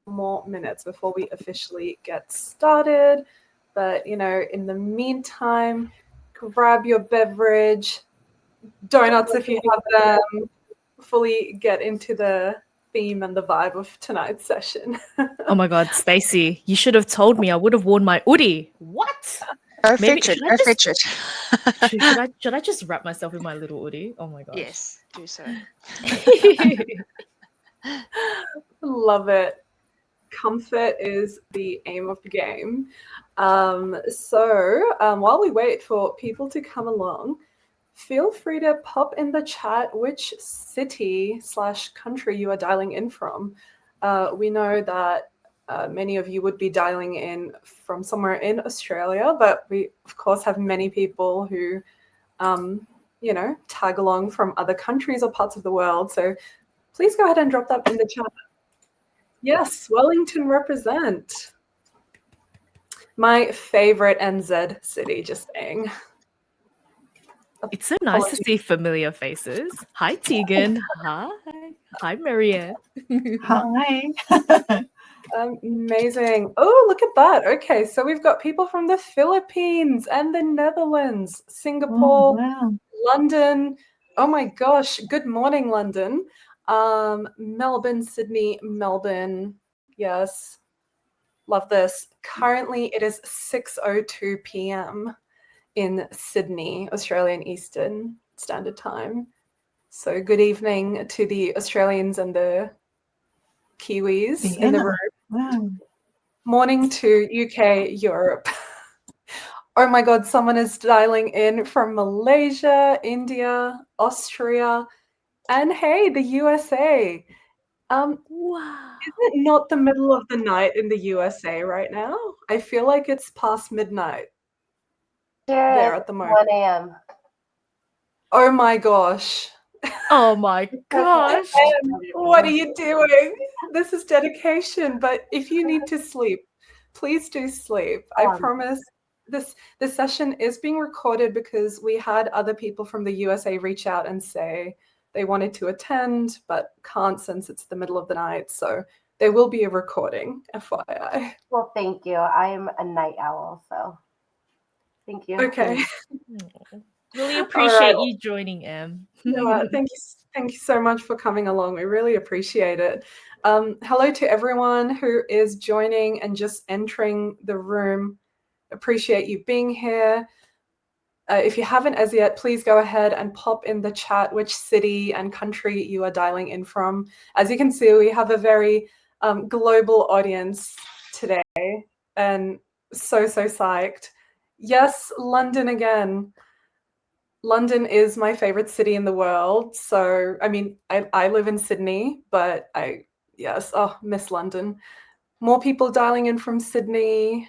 more minutes before we officially get started. But, in the meantime, grab your beverage, donuts if you have them, fully get into the theme and the vibe of tonight's session. Oh my God, Stacey, you should have told me. I would have worn my hoodie. What? Go Maybe fetch it. should I Go just fetch it. should I just wrap myself in my little hoodie? Oh my gosh. Yes, do so. Love it. Comfort is the aim of the game. So while we wait for people to come along, feel free to pop in the chat which city/country you are dialing in from. We know that many of you would be dialing in from somewhere in Australia, but we, of course, have many people who, tag along from other countries or parts of the world. So please go ahead and drop that in the chat. Yes, Wellington represent. My favorite NZ city, just saying. It's so nice to see familiar faces. Hi, Tegan. Hi. Hi, Marianne. Hi. Amazing. Oh, look at that. Okay, so we've got people from the Philippines and the Netherlands, Singapore, wow. London. Oh my gosh. Good morning, London. Melbourne, Sydney, Melbourne. Yes. Love this. Currently, it is 6:02 p.m. in Sydney, Australian Eastern Standard Time. So good evening to the Australians and the Kiwis in the room. Wow. Morning to UK, Europe. Oh my God, someone is dialing in from Malaysia, India, Austria, and hey, the USA. Wow. Is it not the middle of the night in the USA right now? I feel like it's past midnight there at the moment. 1 a.m. Oh my gosh. Oh my gosh. What are you doing? This is dedication, but if you need to sleep, please do sleep. I promise this session is being recorded because we had other people from the USA reach out and say they wanted to attend but can't since it's the middle of the night. So there will be a recording, FYI. Well, thank you. I'm a night owl, so thank you. Okay. Really appreciate you joining, Em. Yeah, thank you so much for coming along. We really appreciate it. Hello to everyone who is joining and just entering the room. Appreciate you being here. If you haven't as yet, please go ahead and pop in the chat which city and country you are dialing in from. As you can see, we have a very global audience today, and so psyched. Yes, London again. London is my favorite city in the world. So, I mean, I live in Sydney, but miss London. More people dialing in from Sydney.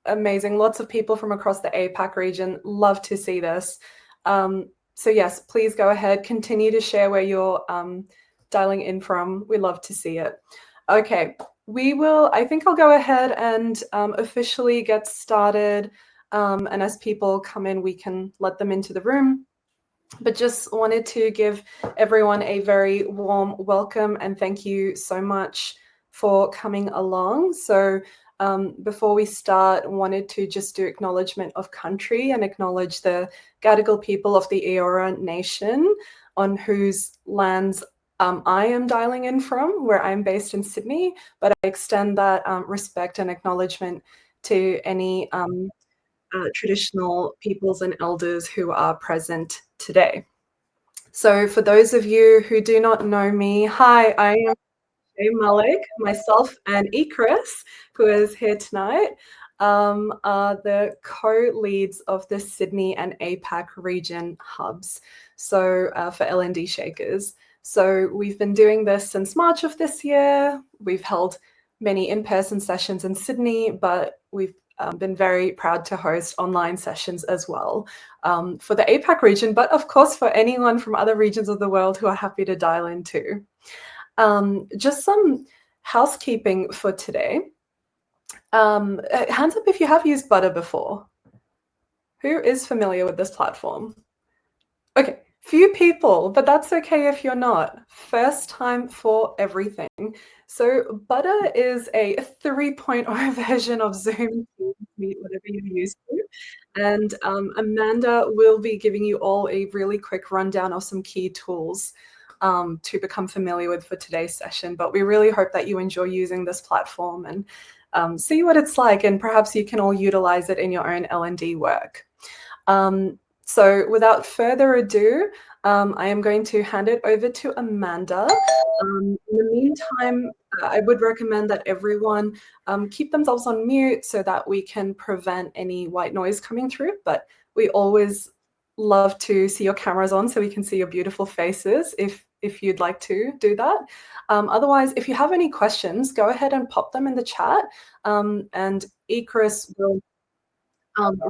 Amazing. Lots of people from across the APAC region. Love to see this. So yes, please go ahead. Continue to share where you're dialing in from. We love to see it. Okay, I think I'll go ahead and officially get started. And as people come in, we can let them into the room. But just wanted to give everyone a very warm welcome and thank you so much for coming along. So before we start, wanted to just do acknowledgement of country and acknowledge the Gadigal people of the Eora Nation, on whose lands I am dialing in from, where I'm based in Sydney. But I extend that respect and acknowledgement to any traditional peoples and elders who are present today. So for those of you who do not know me, hi, I am Malik, myself and Ikris, who is here tonight, are the co-leads of the Sydney and APAC region hubs, so for L&D Shakers. So we've been doing this since March of this year. We've held many in-person sessions in Sydney, but we've been very proud to host online sessions as well for the APAC region, but of course for anyone from other regions of the world who are happy to dial in too. Just some housekeeping for today. Hands up if you have used Butter before. Who is familiar with this platform? Okay, Few people, but that's okay if you're not. First time for everything. So Butter is a 3.0 version of Zoom, Meet, whatever you're used to. And Amanda will be giving you all a really quick rundown of some key tools to become familiar with for today's session. But we really hope that you enjoy using this platform and see what it's like, and perhaps you can all utilize it in your own L&D work. So without further ado, I am going to hand it over to Amanda. In the meantime, I would recommend that everyone keep themselves on mute so that we can prevent any white noise coming through. But we always love to see your cameras on so we can see your beautiful faces if you'd like to do that. Otherwise, if you have any questions, go ahead and pop them in the chat, and Ikris will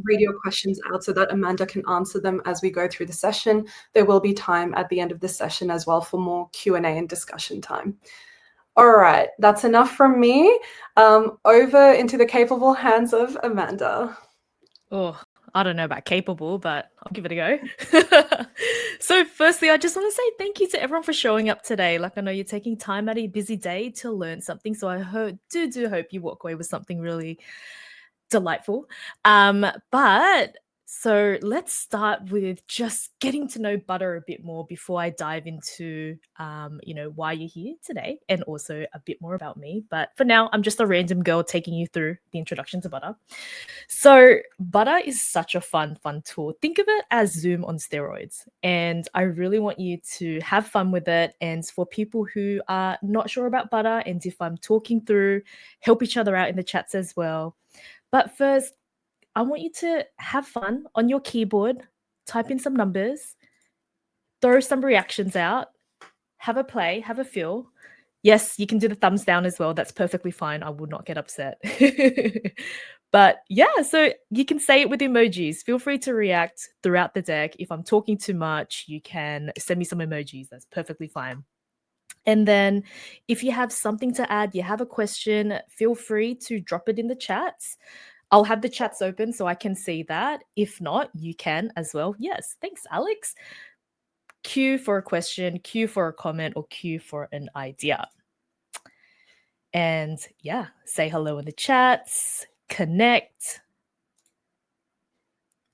read your questions out so that Amanda can answer them as we go through the session. There will be time at the end of the session as well for more Q&A and discussion time. All right, that's enough from me. Over into the capable hands of Amanda. Oh, I don't know about capable, but I'll give it a go. So firstly, I just want to say thank you to everyone for showing up today. Like, I know you're taking time out of your busy day to learn something, so I do hope you walk away with something really delightful. But so let's start with just getting to know Butter a bit more before I dive into why you're here today, and also a bit more about me. But for now, I'm just a random girl taking you through the introduction to Butter. So Butter is such a fun tool. Think of it as Zoom on steroids. And I really want you to have fun with it. And for people who are not sure about Butter, and if I'm talking through, help each other out in the chats as well. But first, I want you to have fun on your keyboard, type in some numbers, throw some reactions out, have a play, have a feel. Yes, you can do the thumbs down as well. That's perfectly fine. I would not get upset. But yeah, so you can say it with emojis. Feel free to react throughout the deck. If I'm talking too much, you can send me some emojis. That's perfectly fine. And then if you have something to add, you have a question, feel free to drop it in the chats. I'll have the chats open so I can see that. If not, you can as well. Yes, thanks, Alex. Q for a question, Q for a comment, or Q for an idea. And yeah, say hello in the chats, connect.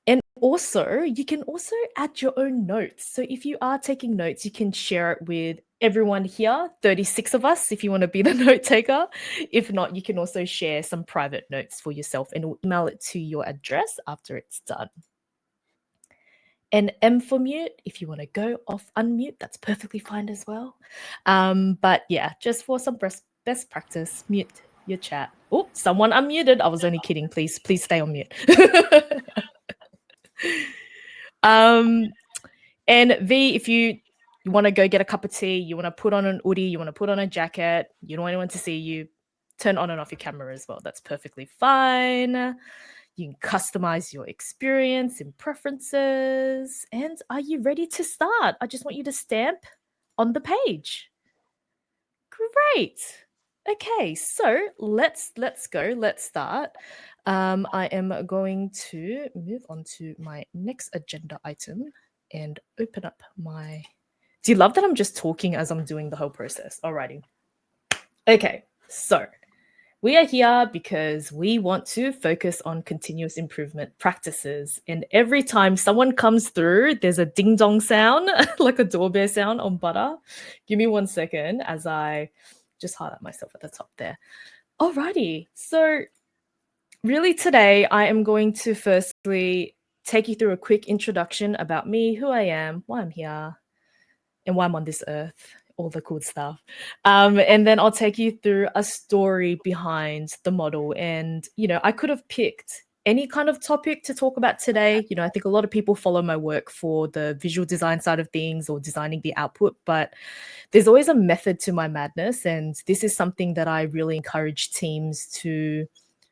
And also, you can also add your own notes. So if you are taking notes, you can share it with everyone here, 36 of us, if you want to be the note taker. If not, you can also share some private notes for yourself and email it to your address after it's done. And M for mute, if you want to go off unmute, that's perfectly fine as well. But yeah, just for some best practice, mute your chat. Oh, someone unmuted. I was only kidding. Please stay on mute. And V, if you want to go get a cup of tea, you want to put on an hoodie, you want to put on a jacket, you don't want anyone to see you, turn on and off your camera as well. That's perfectly fine. You can customize your experience and preferences. And are you ready to start? I just want you to stamp on the page. Great. Okay, so let's go. Let's start. I am going to move on to my next agenda item and open up my... Do you love that I'm just talking as I'm doing the whole process? Alrighty. Okay, so we are here because we want to focus on continuous improvement practices. And every time someone comes through, there's a ding dong sound, like a doorbell sound on Butter. Give me 1 second as I just highlight myself at the top there. Alrighty, so really today I am going to firstly take you through a quick introduction about me, who I am, why I'm here, and why I'm on this earth, all the cool stuff. And then I'll take you through a story behind the model. And, I could have picked any kind of topic to talk about today. I think a lot of people follow my work for the visual design side of things or designing the output, but there's always a method to my madness. And this is something that I really encourage teams to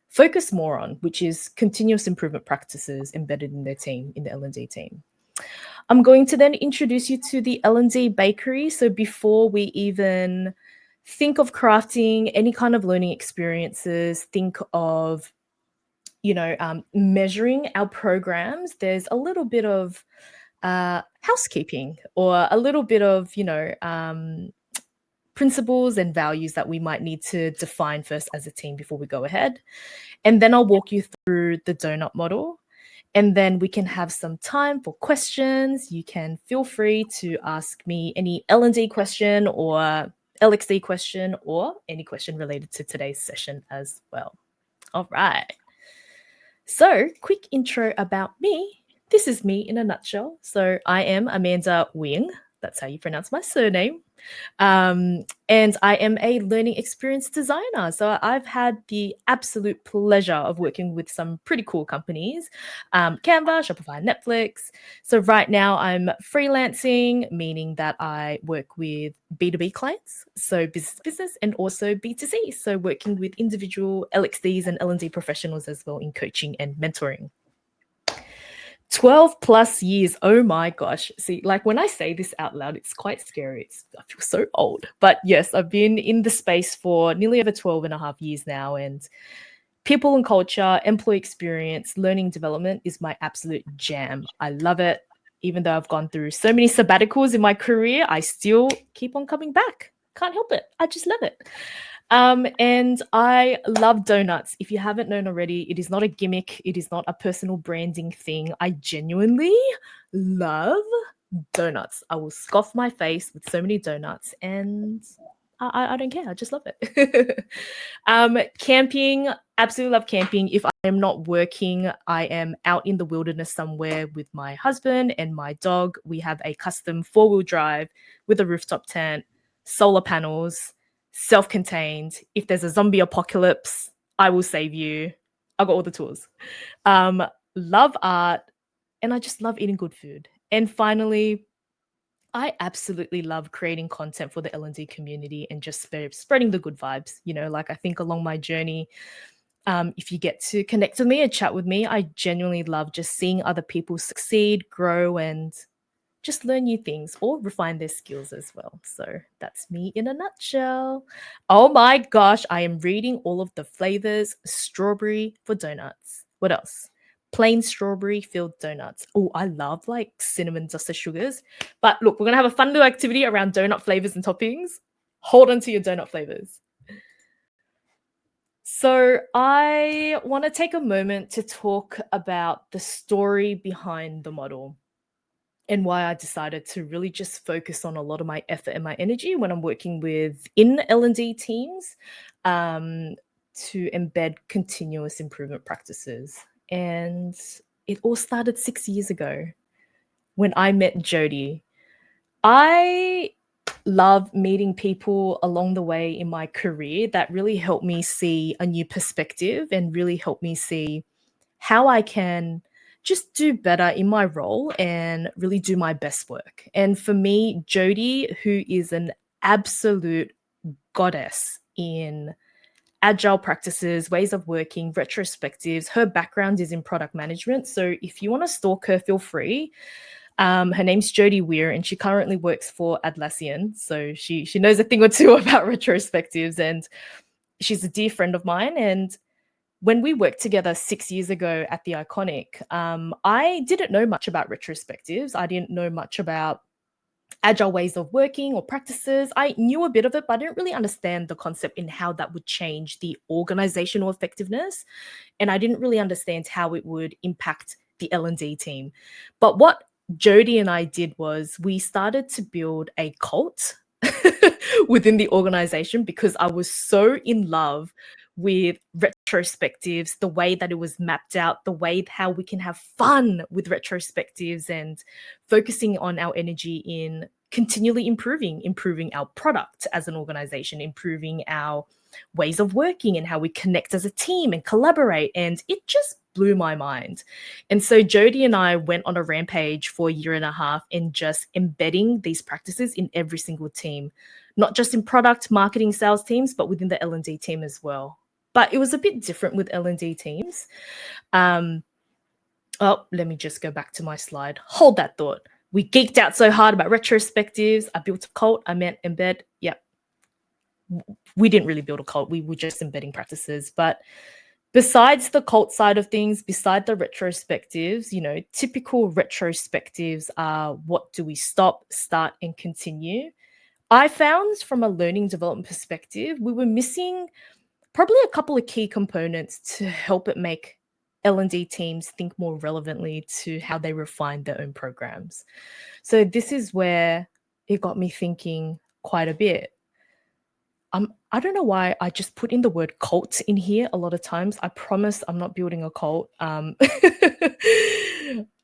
focus more on, which is continuous improvement practices embedded in their team, in the L&D team. I'm going to then introduce you to the L&D bakery. So before we even think of crafting any kind of learning experiences, think of, measuring our programs, there's a little bit of housekeeping or a little bit of, principles and values that we might need to define first as a team before we go ahead. And then I'll walk you through the donut model. And then we can have some time for questions. You can feel free to ask me any L&D question or LXD question or any question related to today's session as well. All right. So, quick intro about me. This is me in a nutshell. So, I am Amanda Wing. That's how you pronounce my surname. And I am a learning experience designer. So I've had the absolute pleasure of working with some pretty cool companies, Canva, Shopify, Netflix. So right now I'm freelancing, meaning that I work with B2B clients, so business to business, and also B2C. So working with individual LXDs and L&D professionals as well in coaching and mentoring. 12 plus years. Oh my gosh. See, like when I say this out loud, it's quite scary. I feel so old. But yes, I've been in the space for nearly over 12 and a half years now. And people and culture, employee experience, learning development is my absolute jam. I love it. Even though I've gone through so many sabbaticals in my career, I still keep on coming back. Can't help it. I just love it. And I love donuts. If you haven't known already, it is not a gimmick. It is not a personal branding thing. I genuinely love donuts. I will scoff my face with so many donuts and I don't care. I just love it. Camping, absolutely love camping. If I am not working, I am out in the wilderness somewhere with my husband and my dog. We have a custom 4-wheel drive with a rooftop tent, solar panels, self-contained. If there's a zombie apocalypse, I will save you. I got all the tools. Love art, and I just love eating good food. And finally, I absolutely love creating content for the L&D community and just spreading the good vibes. Like I think along my journey, if you get to connect with me and chat with me, I genuinely love just seeing other people succeed, grow, and just learn new things or refine their skills as well. So that's me in a nutshell. Oh my gosh, I am reading all of the flavors. Strawberry for donuts. What else? Plain strawberry filled donuts. Oh, I love like cinnamon dusted sugars. But look, we're going to have a fun little activity around donut flavors and toppings. Hold on to your donut flavors. So I want to take a moment to talk about the story behind the model and why I decided to really just focus on a lot of my effort and my energy when I'm working in L&D teams to embed continuous improvement practices. And it all started 6 years ago when I met Jody. I love meeting people along the way in my career that really helped me see a new perspective and really helped me see how I can just do better in my role and really do my best work. And for me, Jody, who is an absolute goddess in agile practices, ways of working, retrospectives, her background is in product management. So if you want to stalk her, feel free. Her name's Jody Weir, and she currently works for Atlassian. So she knows a thing or two about retrospectives, and she's a dear friend of mine. And when we worked together 6 years ago at the Iconic, I didn't know much about retrospectives. I didn't know much about agile ways of working or practices. I knew a bit of it, but I didn't really understand the concept in how that would change the organizational effectiveness. And I didn't really understand how it would impact the L&D team. But what Jody and I did was we started to build a cult within the organization because I was so in love with retrospectives, the way that it was mapped out, the way how we can have fun with retrospectives and focusing on our energy in continually improving our product as an organization, improving our ways of working and how we connect as a team and collaborate. And it just blew my mind. And so Jody and I went on a rampage for a year and a half in just embedding these practices in every single team, not just in product, marketing, sales teams, but within the L&D team as well. But it was a bit different with L&D teams. Let me just go back to my slide. Hold that thought. We geeked out so hard about retrospectives. I built a cult. I meant embed. Yep. We didn't really build a cult. We were just embedding practices. But besides the cult side of things, beside the retrospectives, typical retrospectives are what do we stop, start, and continue. I found from a learning development perspective, we were missing probably a couple of key components to help it make L&D teams think more relevantly to how they refine their own programs. So this is where it got me thinking quite a bit. I don't know why I just put in the word cult in here a lot of times. I promise I'm not building a cult.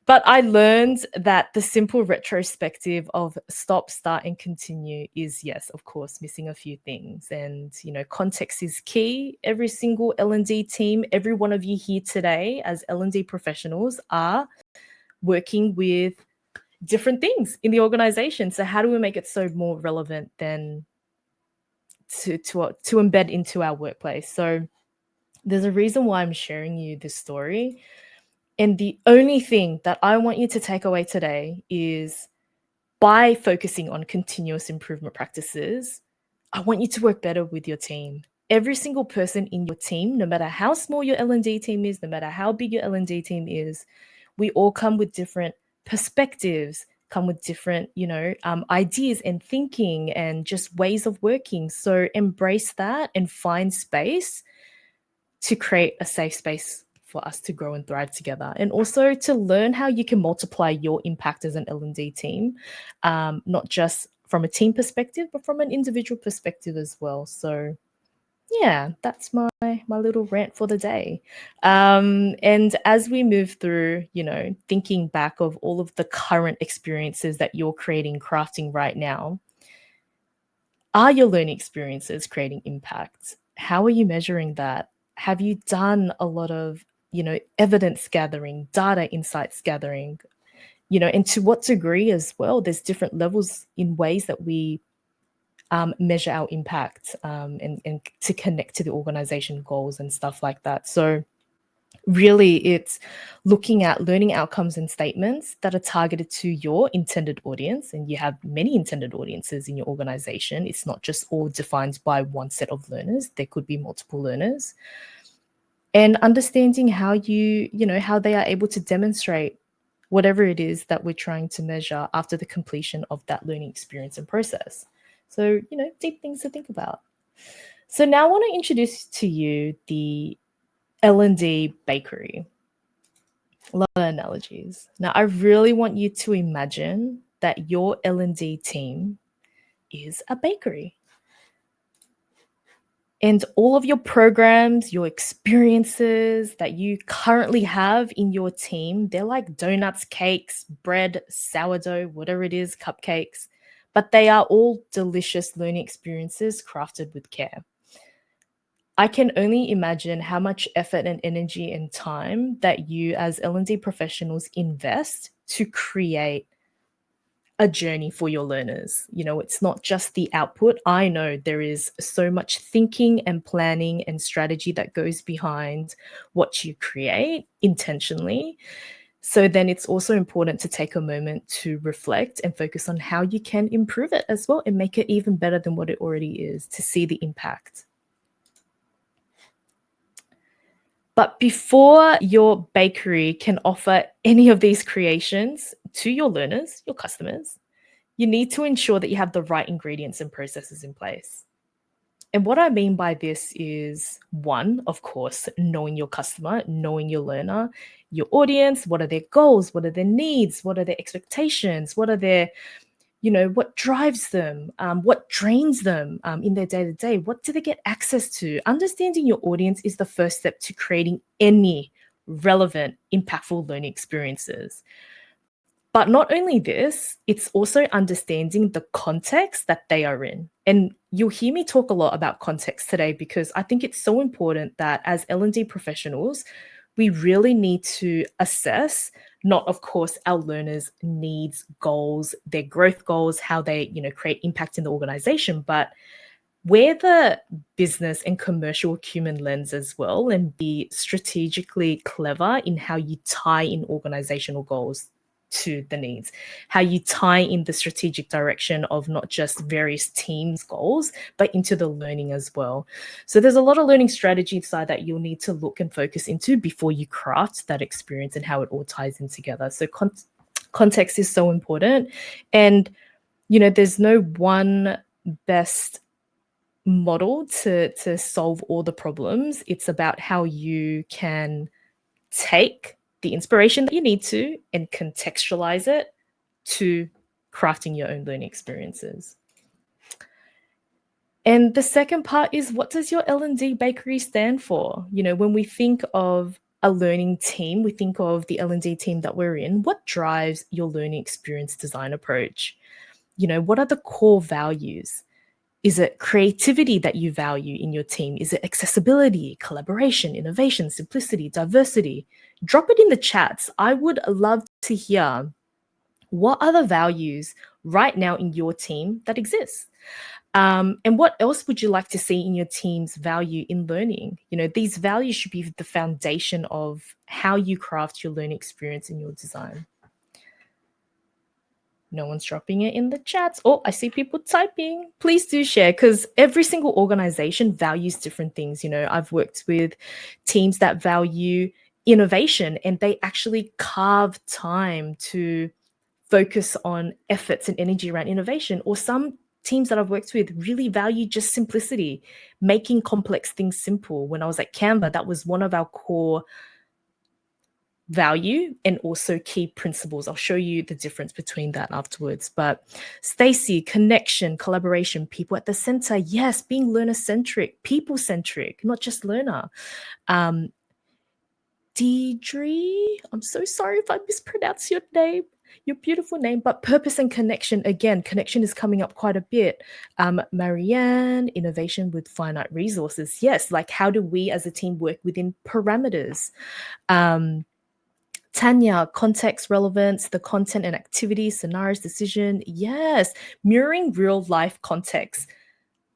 But I learned that the simple retrospective of stop, start, and continue is, yes, of course, missing a few things. And, context is key. Every single L&D team, every one of you here today as L&D professionals are working with different things in the organization. So how do we make it so more relevant than to embed into our workplace? So there's a reason why I'm sharing you this story. And the only thing that I want you to take away today is by focusing on continuous improvement practices, I want you to work better with your team. Every single person in your team, no matter how small your L&D team is, no matter how big your L&D team is, we all come with different perspectives, come with different, ideas and thinking and just ways of working. So embrace that and find space to create a safe space for us to grow and thrive together, and also to learn how you can multiply your impact as an L&D team, not just from a team perspective, but from an individual perspective as well. So yeah, that's my little rant for the day. And as we move through, thinking back of all of the current experiences that you're creating, crafting right now, are your learning experiences creating impact? How are you measuring that? Have you done a lot of, evidence gathering, data insights gathering, and to what degree as well? There's different levels in ways that we measure our impact and to connect to the organization goals and stuff like that. So really, it's looking at learning outcomes and statements that are targeted to your intended audience. And you have many intended audiences in your organization. It's not just all defined by one set of learners. There could be multiple learners. And understanding how how they are able to demonstrate whatever it is that we're trying to measure after the completion of that learning experience and process. So, deep things to think about. So now I want to introduce to you the L&D bakery. A lot of analogies. Now, I really want you to imagine that your L&D team is a bakery. And all of your programs, your experiences that you currently have in your team, they're like donuts, cakes, bread, sourdough, whatever it is, cupcakes, but they are all delicious learning experiences crafted with care. I can only imagine how much effort and energy and time that you as L&D professionals invest to create a journey for your learners. It's not just the output. I know there is so much thinking and planning and strategy that goes behind what you create intentionally. So then it's also important to take a moment to reflect and focus on how you can improve it as well and make it even better than what it already is, to see the impact. But before your bakery can offer any of these creations to your learners, your customers, you need to ensure that you have the right ingredients and processes in place. And what I mean by this is, one, of course, knowing your customer, knowing your learner, your audience, what are their goals, what are their needs, what are their expectations, what are their, what drives them, what drains them in their day-to-day, what do they get access to? Understanding your audience is the first step to creating any relevant, impactful learning experiences. But not only this, it's also understanding the context that they are in. And you'll hear me talk a lot about context today because I think it's so important that as L&D professionals, we really need to assess, not of course our learners' needs, goals, their growth goals, how they, create impact in the organization, but wear the business and commercial acumen lens as well and be strategically clever in how you tie in organizational goals to the needs, how you tie in the strategic direction of not just various teams' goals, but into the learning as well. So there's a lot of learning strategy inside that you'll need to look and focus into before you craft that experience and how it all ties in together. So context is so important. And, there's no one best model to solve all the problems. It's about how you can take the inspiration that you need to and contextualize it to crafting your own learning experiences. And the second part is, what does your L&D bakery stand for? When we think of a learning team, we think of the L&D team that we're in. What drives your learning experience design approach? What are the core values? Is it creativity that you value in your team? Is it accessibility, collaboration, innovation, simplicity, diversity? Drop it in the chats. I would love to hear, what are the values right now in your team that exist? And what else would you like to see in your team's value in learning? These values should be the foundation of how you craft your learning experience in your design. No one's dropping it in the chats. Oh, I see people typing. Please do share, because every single organization values different things. I've worked with teams that value innovation, and they actually carve time to focus on efforts and energy around innovation. Or some teams that I've worked with really value just simplicity, making complex things simple. When I was at Canva, that was one of our core value and also key principles. I'll show you the difference between that afterwards. But Stacey, connection, collaboration, people at the center. Yes, being learner-centric, people-centric, not just learner. Deidre, I'm so sorry if I mispronounce your name, your beautiful name, but purpose and connection. Again, connection is coming up quite a bit. Marianne, innovation with finite resources. Yes, like how do we as a team work within parameters? Tanya, context relevance, the content and activities, scenarios, decision. Yes, mirroring real life context.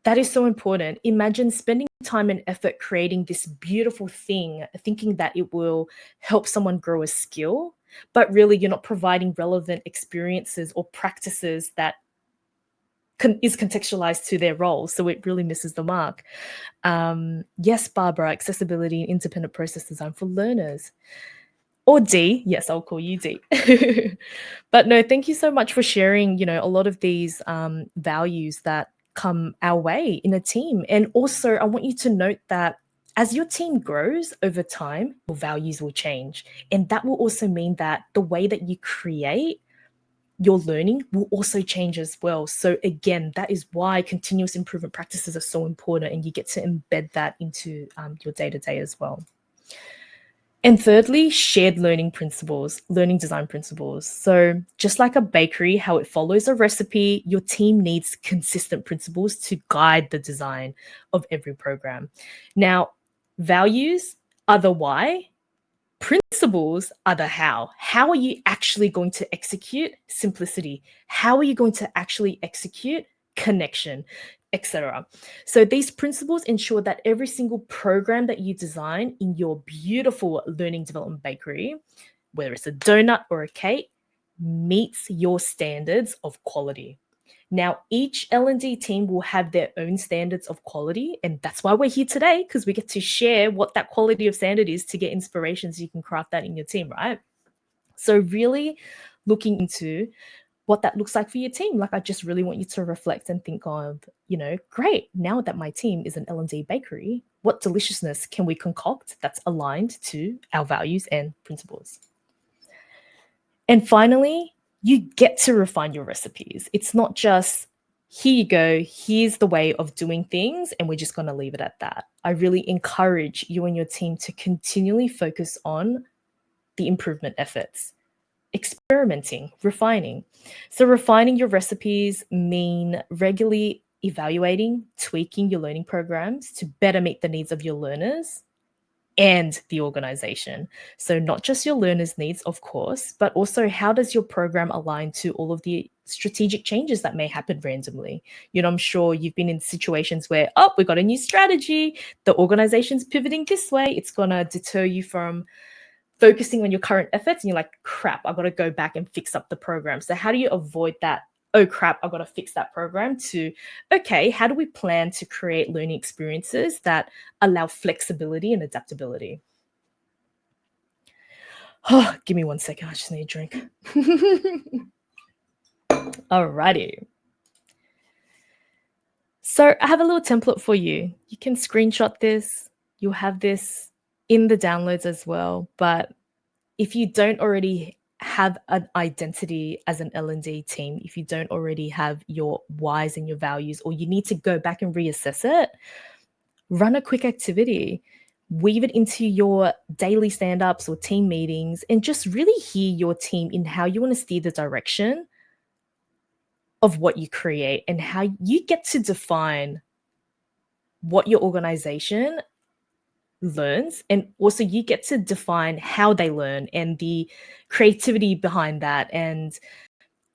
That is so important. Imagine spending time and effort creating this beautiful thing, thinking that it will help someone grow a skill, but really you're not providing relevant experiences or practices that is contextualized to their role. So it really misses the mark. Yes, Barbara, accessibility and independent process design for learners. Or D, yes, I'll call you D. But no, thank you so much for sharing, a lot of these values that come our way in a team. And also, I want you to note that as your team grows over time, your values will change. And that will also mean that the way that you create your learning will also change as well. So again, that is why continuous improvement practices are so important, and you get to embed that into your day-to-day as well. And thirdly, shared learning principles, learning design principles. So just like a bakery, how it follows a recipe, your team needs consistent principles to guide the design of every program. Now, values are the why, principles are the how. How are you actually going to execute simplicity? How are you going to actually execute connection, etc.? So these principles ensure that every single program that you design in your beautiful learning development bakery, whether it's a donut or a cake, meets your standards of quality. Now, each L&D team will have their own standards of quality, and that's why we're here today, because we get to share what that quality of standard is to get inspiration so you can craft that in your team, right? So really looking into what that looks like for your team. Like, I just really want you to reflect and think of, great, now that my team is an L&D bakery, what deliciousness can we concoct that's aligned to our values and principles? And finally, you get to refine your recipes. It's not just, here you go, here's the way of doing things, and we're just going to leave it at that. I really encourage you and your team to continually focus on the improvement efforts, experimenting, refining. So refining your recipes mean regularly evaluating, tweaking your learning programs to better meet the needs of your learners and the organization. So not just your learners' needs, of course, but also how does your program align to all of the strategic changes that may happen randomly? I'm sure you've been in situations where, we got a new strategy, the organization's pivoting this way, it's going to deter you from focusing on your current efforts and you're like, crap, I've got to go back and fix up the program. So how do you avoid that? Oh crap, I've got to fix that program, to, okay, how do we plan to create learning experiences that allow flexibility and adaptability? Oh, give me 1 second. I just need a drink. Alrighty. So I have a little template for you. You can screenshot this. You'll have this in the downloads as well. But if you don't already have an identity as an L&D team, if you don't already have your whys and your values, or you need to go back and reassess it, run a quick activity. Weave it into your daily stand-ups or team meetings and just really hear your team in how you want to steer the direction of what you create and how you get to define what your organization learns, and also you get to define how they learn and the creativity behind that, and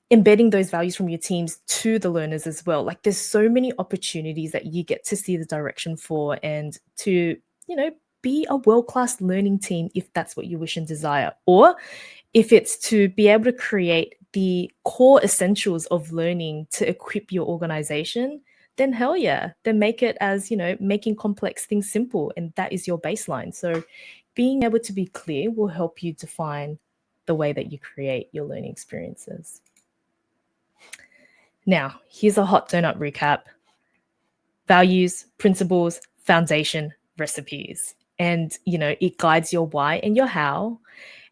embedding those values from your teams to the learners as well. Like there's so many opportunities that you get to see the direction for, and to, you know, be a world-class learning team if that's what you wish and desire. Or if it's to be able to create the core essentials of learning to equip your organization, then hell yeah, then make it as, you know, making complex things simple. And that is your baseline. So being able to be clear will help you define the way that you create your learning experiences. Now, here's a hot donut recap. Values, principles, foundation, recipes. And, you know, it guides your why and your how.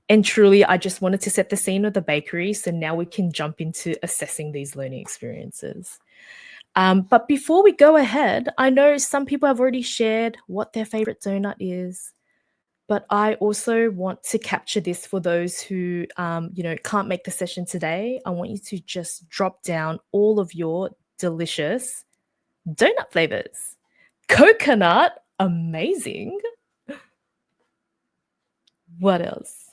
And truly, I just wanted to set the scene of the bakery. So now we can jump into assessing these learning experiences. But before we go ahead, I know some people have already shared what their favorite donut is, but I also want to capture this for those who, you know, can't make the session today. I want you to just drop down all of your delicious donut flavors. Coconut, amazing. What else?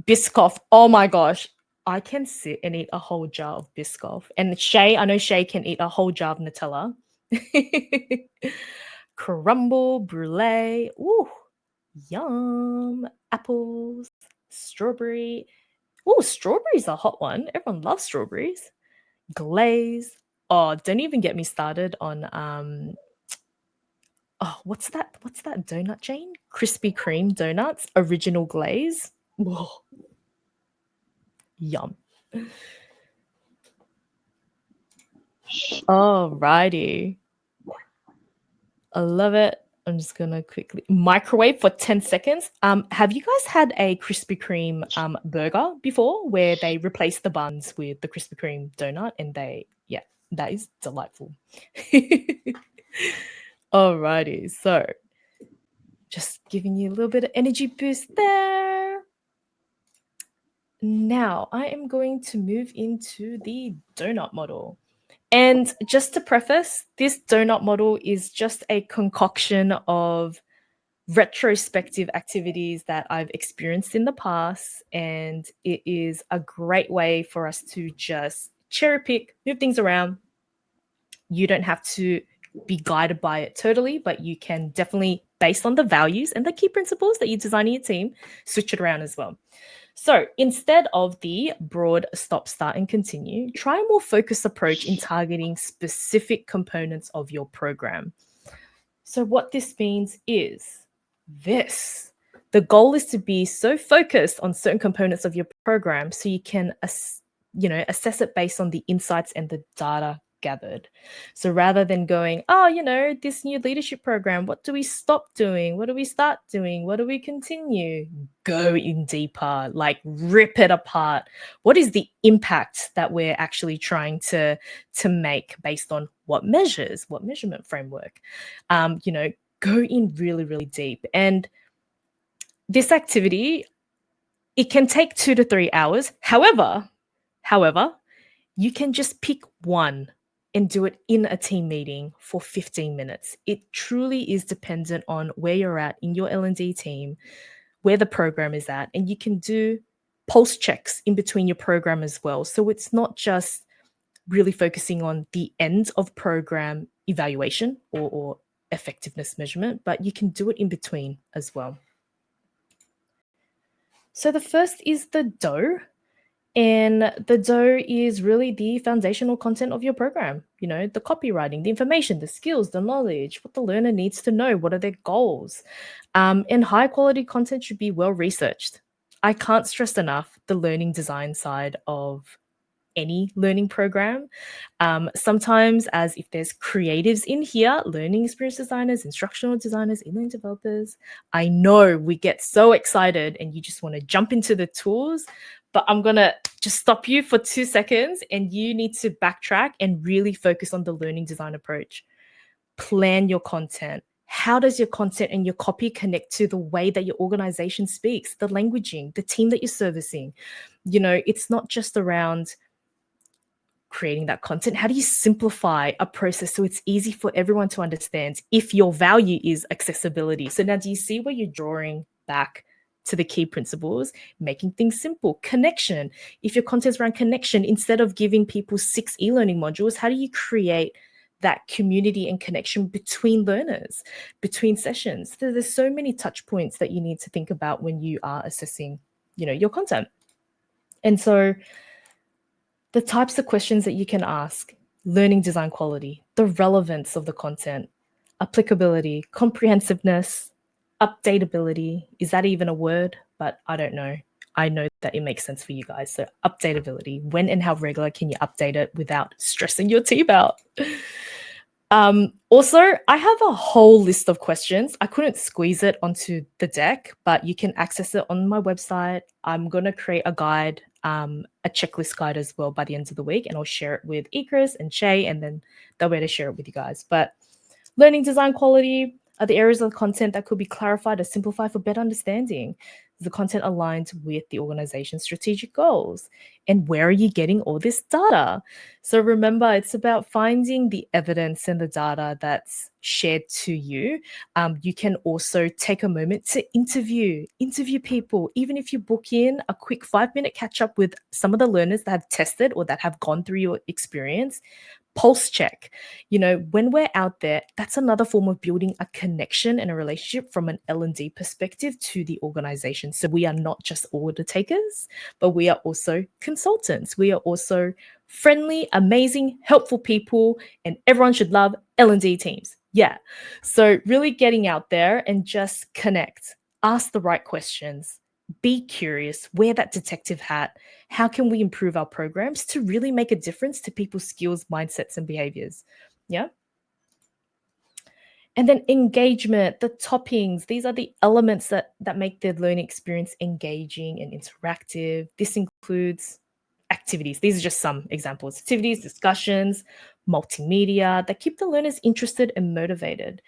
Biscoff. Oh my gosh. I can sit and eat a whole jar of Biscoff. And Shay, I know Shay can eat a whole jar of Nutella. Crumble, brulee. Ooh, yum. Apples, strawberry. Ooh, strawberries are a hot one. Everyone loves strawberries. Glaze. Oh, don't even get me started on oh, what's that donut chain? Krispy Kreme donuts, original glaze. Whoa. Yum. Alrighty. I love it. I'm just gonna quickly microwave for 10 seconds. Have you guys had a Krispy Kreme burger before, where they replace the buns with the Krispy Kreme donut? And yeah, that is delightful. Alrighty, so just giving you a little bit of energy boost there. Now I am going to move into the donut model. And just to preface, this donut model is just a concoction of retrospective activities that I've experienced in the past. And it is a great way for us to just cherry pick, move things around. You don't have to be guided by it totally, but you can definitely, based on the values and the key principles that you design in your team, switch it around as well. So instead of the broad stop, start, and continue, try a more focused approach in targeting specific components of your program. So what this means is this. The goal is to be so focused on certain components of your program so you can assess it based on the insights and the data gathered. So rather than going, oh, you know, this new leadership program, what do we stop doing? What do we start doing? What do we continue? Go in deeper, like rip it apart. What is the impact that we're actually trying to make based on what measures, what measurement framework? Go in really, really deep. And this activity, it can take 2 to 3 hours. However, you can just pick one and do it in a team meeting for 15 minutes. It truly is dependent on where you're at in your L&D team, where the program is at, and you can do pulse checks in between your program as well. So it's not just really focusing on the end of program evaluation or effectiveness measurement, but you can do it in between as well. So the first is the dough. And the dough is really the foundational content of your program. You know, the copywriting, the information, the skills, the knowledge, what the learner needs to know, what are their goals. And high quality content should be well researched. I can't stress enough the learning design side of any learning program. Sometimes, as if there's creatives in here, learning experience designers, instructional designers, e-learning developers, I know we get so excited and you just want to jump into the tools, but I'm going to just stop you for 2 seconds and you need to backtrack and really focus on the learning design approach. Plan your content. How does your content and your copy connect to the way that your organization speaks, the languaging, the team that you're servicing? You know, it's not just around creating that content. How do you simplify a process so it's easy for everyone to understand if your value is accessibility? So now do you see where you're drawing back to the key principles, making things simple? Connection. If your content's around connection, instead of giving people 6 e-learning modules, how do you create that community and connection between learners, between sessions? There's so many touch points that you need to think about when you are assessing, you know, your content. And so the types of questions that you can ask: learning design quality, the relevance of the content, applicability, comprehensiveness, updatability. Is that even a word? But I don't know. I know that it makes sense for you guys. So updatability, when and how regular can you update it without stressing your team out? Also, I have a whole list of questions. I couldn't squeeze it onto the deck, but you can access it on my website. I'm going to create a guide, a checklist guide as well by the end of the week, and I'll share it with Ikris and Shay, and then they'll be able to share it with you guys. But learning design quality are the areas of content that could be clarified or simplified for better understanding. Is the content aligned with the organization's strategic goals? And where are you getting all this data? So remember, it's about finding the evidence and the data that's shared to you. You can also take a moment to interview people. Even if you book in a quick 5-minute catch up with some of the learners that have tested or that have gone through your experience, pulse check. You know, when we're out there, that's another form of building a connection and a relationship from an L&D perspective to the organization. So we are not just order takers, but we are also consultants. We are also friendly, amazing, helpful people, and everyone should love L&D teams. Yeah. So really getting out there and just connect, ask the right questions, be curious, wear that detective hat. How can we improve our programs to really make a difference to people's skills, mindsets, and behaviors? Yeah. And then engagement, the toppings, these are the elements that make the learning experience engaging and interactive. This includes activities. These are just some examples. Activities, discussions, multimedia that keep the learners interested and motivated.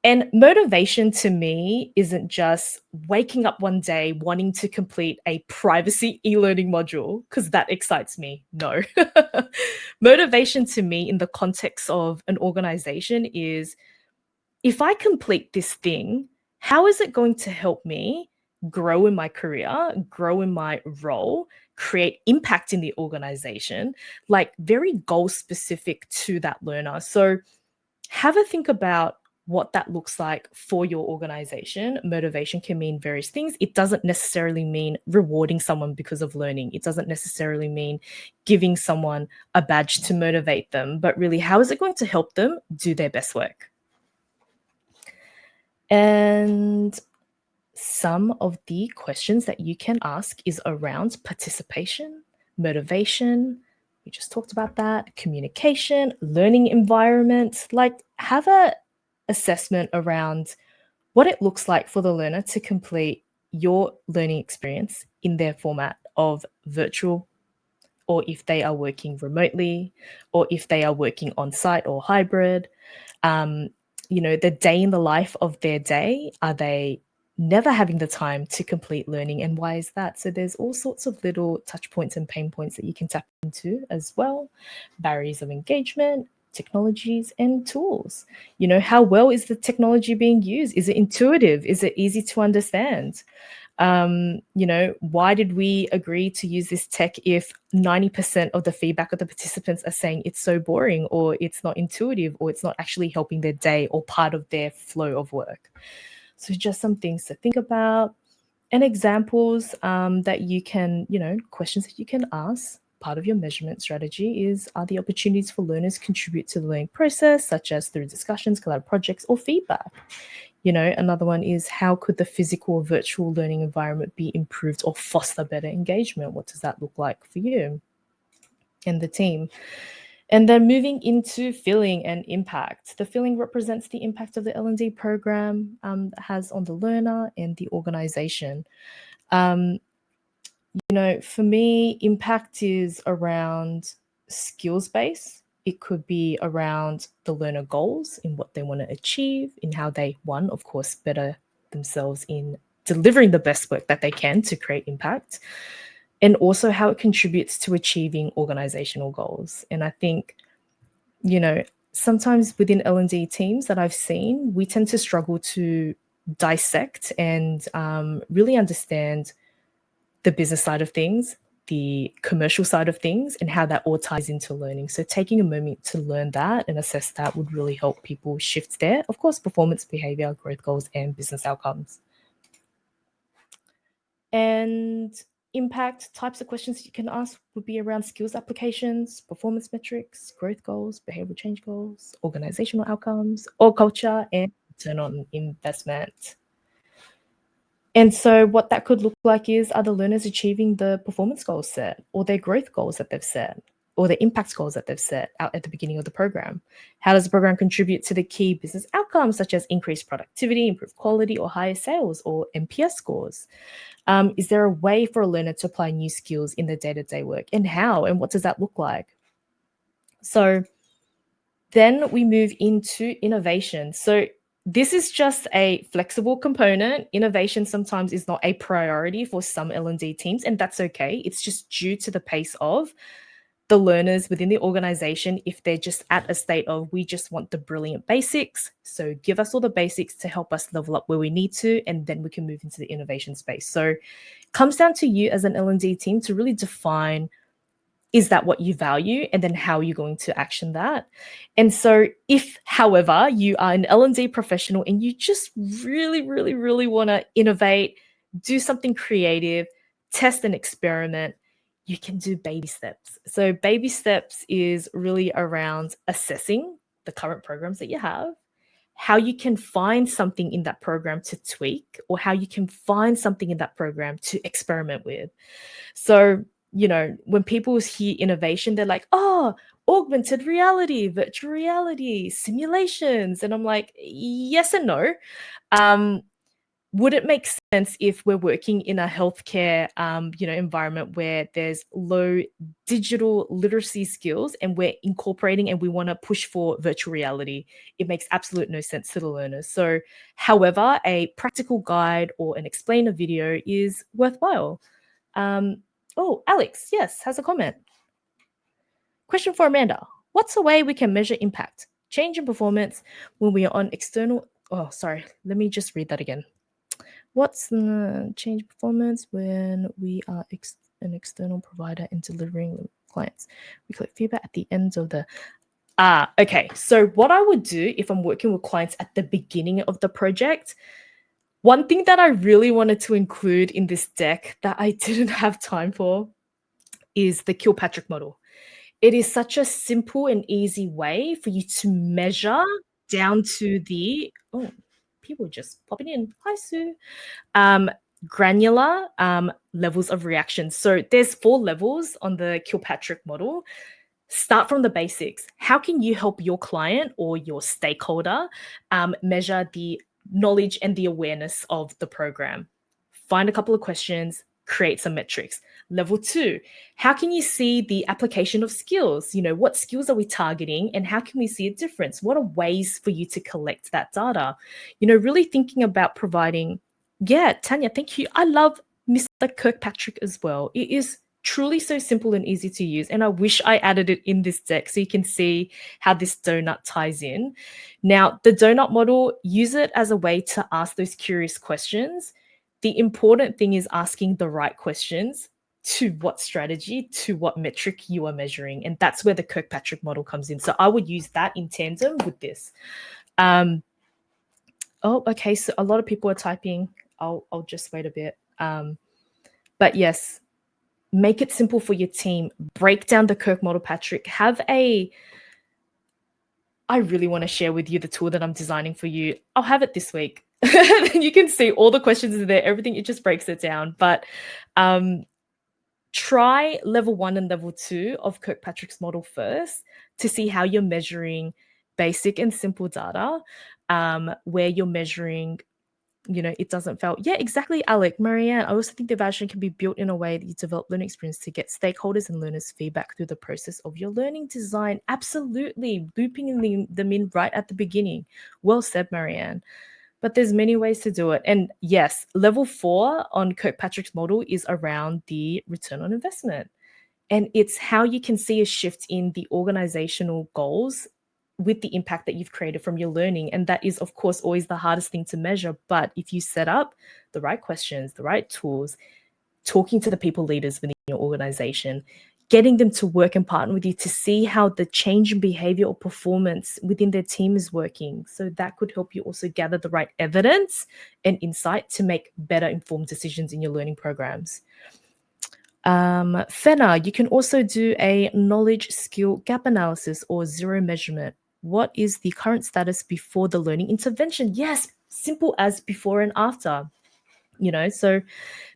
And motivation to me isn't just waking up one day wanting to complete a privacy e-learning module because that excites me. No. Motivation to me in the context of an organization is, if I complete this thing, how is it going to help me grow in my career, grow in my role, create impact in the organization, like very goal specific to that learner. So have a think about what that looks like for your organization. Motivation can mean various things. It doesn't necessarily mean rewarding someone because of learning. It doesn't necessarily mean giving someone a badge to motivate them, but really, how is it going to help them do their best work? And some of the questions that you can ask is around participation, motivation. We just talked about that. Communication, learning environment. Like, have a assessment around what it looks like for the learner to complete your learning experience in their format of virtual, or if they are working remotely, or if they are working on site or hybrid. You know, the day in the life of their day. Are they never having the time to complete learning, and why is that? So there's all sorts of little touch points and pain points that you can tap into as well. Barriers of engagement, technologies and tools. You know, how well is the technology being used? Is it intuitive? Is it easy to understand? You know, why did we agree to use this tech if 90% of the feedback of the participants are saying it's so boring, or it's not intuitive, or it's not actually helping their day or part of their flow of work? So just some things to think about. And examples that you can, questions that you can ask. Part of your measurement strategy is, are the opportunities for learners contribute to the learning process, such as through discussions, collaborative projects, or feedback? Another one is, how could the physical or virtual learning environment be improved or foster better engagement? What does that look like for you and the team? And then moving into feeling and impact. The feeling represents the impact of the L&D program has on the learner and the organization. For me, impact is around skills base. It could be around the learner goals in what they want to achieve, in how they, one, of course, better themselves in delivering the best work that they can to create impact, and also how it contributes to achieving organizational goals. And I think, sometimes within L&D teams that I've seen, we tend to struggle to dissect and really understand the business side of things, the commercial side of things, and how that all ties into learning. So taking a moment to learn that and assess that would really help people shift there. Of course, performance, behavior, growth goals, and business outcomes. And impact types of questions you can ask would be around skills applications, performance metrics, growth goals, behavioral change goals, organizational outcomes, or culture, and return on investment. And so what that could look like is, are the learners achieving the performance goals set, or their growth goals that they've set, or the impact goals that they've set out at the beginning of the program? How does the program contribute to the key business outcomes, such as increased productivity, improved quality, or higher sales, or NPS scores? Is there a way for a learner to apply new skills in their day-to-day work, and how, and what does that look like? So then we move into innovation. So this is just a flexible component. Innovation sometimes is not a priority for some L&D teams, and that's okay. It's just due to the pace of the learners within the organization. If they're just at a state of, we just want the brilliant basics, so give us all the basics to help us level up where we need to, and then we can move into the innovation space. So it comes down to you as an L&D team to really define, is that what you value? And then how are you going to action that? And so if, however, you are an L&D professional and you just really, really, really want to innovate, do something creative, test and experiment, you can do baby steps. So baby steps is really around assessing the current programs that you have, how you can find something in that program to tweak, or how you can find something in that program to experiment with. So when people hear innovation, they're like, oh, augmented reality, virtual reality, simulations. And I'm like, yes and no. Would it make sense if we're working in a healthcare, environment where there's low digital literacy skills and we're incorporating and we want to push for virtual reality? It makes absolute no sense to the learners. So, however, a practical guide or an explainer video is worthwhile. Oh, Alex, yes, has a comment. Question for Amanda. What's a way we can measure impact, change in performance when we are on external... Oh, sorry. Let me just read that again. What's the change performance when we are an external provider and delivering clients? We collect feedback at the end of the... okay. So what I would do if I'm working with clients at the beginning of the project, one thing that I really wanted to include in this deck that I didn't have time for is the Kilpatrick model. It is such a simple and easy way for you to measure down to the... Oh, people just popping in. Hi, Sue. Granular levels of reaction. So there's 4 levels on the Kilpatrick model. Start from the basics. How can you help your client or your stakeholder measure the knowledge and the awareness of the program? Find a couple of questions, create some metrics. Level 2, how can you see the application of skills? What skills are we targeting and how can we see a difference? What are ways for you to collect that data? Really thinking about providing... Yeah, Tanya, thank you. I love Mr. Kirkpatrick as well. It is truly so simple and easy to use. And I wish I added it in this deck so you can see how this donut ties in. Now, the donut model, use it as a way to ask those curious questions. The important thing is asking the right questions to what strategy, to what metric you are measuring. And that's where the Kirkpatrick model comes in. So I would use that in tandem with this. Oh, okay. So a lot of people are typing. I'll just wait a bit. But yes, make it simple for your team. Break down the Kirk model, Patrick. I really want to share with you the tool that I'm designing for you. I'll have it this week. You can see all the questions are there, everything, it just breaks it down. But try level 1 and level 2 of Kirkpatrick's model first to see how you're measuring basic and simple data, where you're measuring, it doesn't fail. Yeah, exactly, Alec. Marianne, I also think the evaluation can be built in a way that you develop learning experience to get stakeholders and learners feedback through the process of your learning design. Absolutely. Looping them in right at the beginning. Well said, Marianne. But there's many ways to do it. And yes, level 4 on Kirkpatrick's model is around the return on investment. And it's how you can see a shift in the organizational goals with the impact that you've created from your learning. And that is, of course, always the hardest thing to measure. But if you set up the right questions, the right tools, talking to the people leaders within your organization, getting them to work and partner with you to see how the change in behavior or performance within their team is working. So that could help you also gather the right evidence and insight to make better informed decisions in your learning programs. Fenna, you can also do a knowledge skill gap analysis or zero measurement. What is the current status before the learning intervention? Yes, simple as before and after. So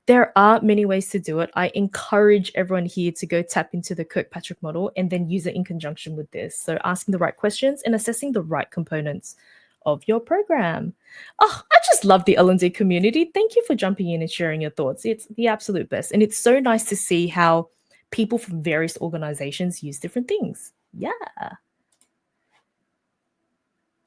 there are many ways to do it. I encourage everyone here to go tap into the Kirkpatrick model and then use it in conjunction with this. So asking the right questions and assessing the right components of your program. Oh, I just love the L&D community. Thank you for jumping in and sharing your thoughts. It's the absolute best. And it's so nice to see how people from various organizations use different things. Yeah.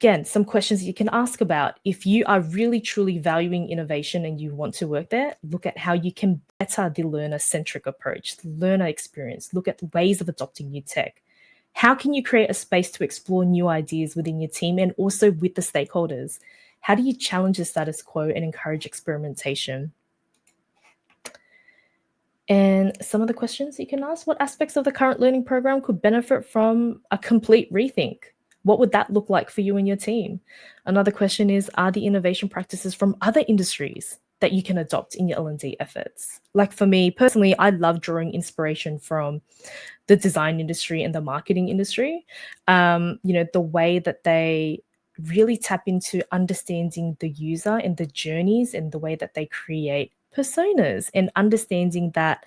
Again, some questions you can ask about. If you are really truly valuing innovation and you want to work there, look at how you can better the learner-centric approach, the learner experience. Look at ways of adopting new tech. How can you create a space to explore new ideas within your team and also with the stakeholders? How do you challenge the status quo and encourage experimentation? And some of the questions you can ask: what aspects of the current learning program could benefit from a complete rethink? What would that look like for you and your team? Another question is, are the innovation practices from other industries that you can adopt in your L&D efforts? Like for me personally, I love drawing inspiration from the design industry and the marketing industry. The way that they really tap into understanding the user and the journeys and the way that they create personas and understanding that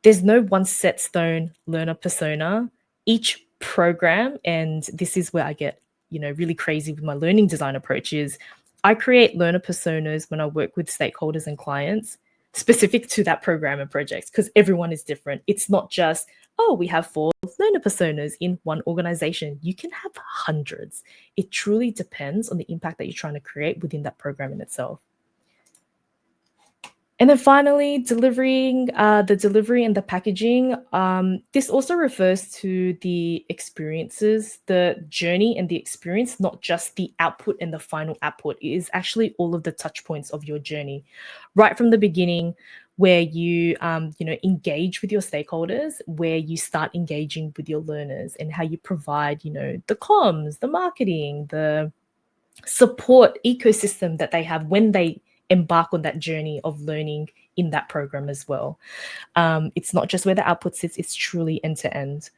there's no one set stone learner persona. Each program, and this is where I get, really crazy with my learning design approach, is I create learner personas when I work with stakeholders and clients specific to that program and projects, because everyone is different. It's not just, oh, we have 4 learner personas in one organization. You can have hundreds. It truly depends on the impact that you're trying to create within that program in itself. And then finally, delivering the delivery and the packaging. This also refers to the experiences, the journey and the experience, not just the output and the final output. It is actually all of the touch points of your journey, right from the beginning, where you engage with your stakeholders, where you start engaging with your learners, and how you provide the comms, the marketing, the support ecosystem that they have when they embark on that journey of learning in that program as well. It's not just where the output sits, it's truly end-to-end.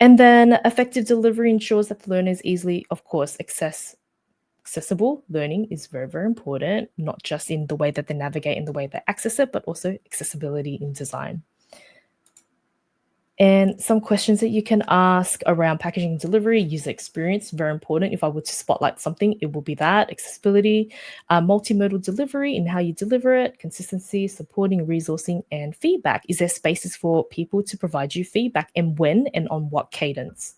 And then effective delivery ensures that the learner is easily, of course, accessible. Learning is very, very important, not just in the way that they navigate and the way they access it, but also accessibility in design. And some questions that you can ask around packaging and delivery: user experience, very important. If I were to spotlight something, it will be that. Accessibility, multimodal delivery and how you deliver it, consistency, supporting, resourcing, and feedback. Is there spaces for people to provide you feedback, and when and on what cadence?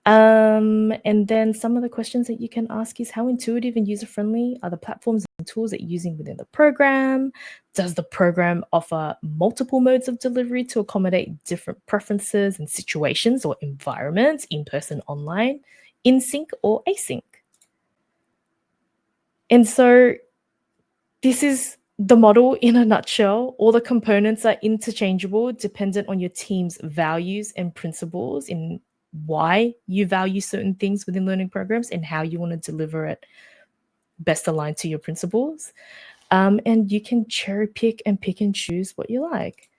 And then some of the questions that you can ask is, how intuitive and user-friendly are the platforms and tools that you're using within the program? Does the program offer multiple modes of delivery to accommodate different preferences and situations or environments, in-person, online, in sync or async? And so this is the model in a nutshell. All the components are interchangeable dependent on your team's values and principles in why you value certain things within learning programs and how you want to deliver it best aligned to your principles. And you can cherry pick and choose what you like.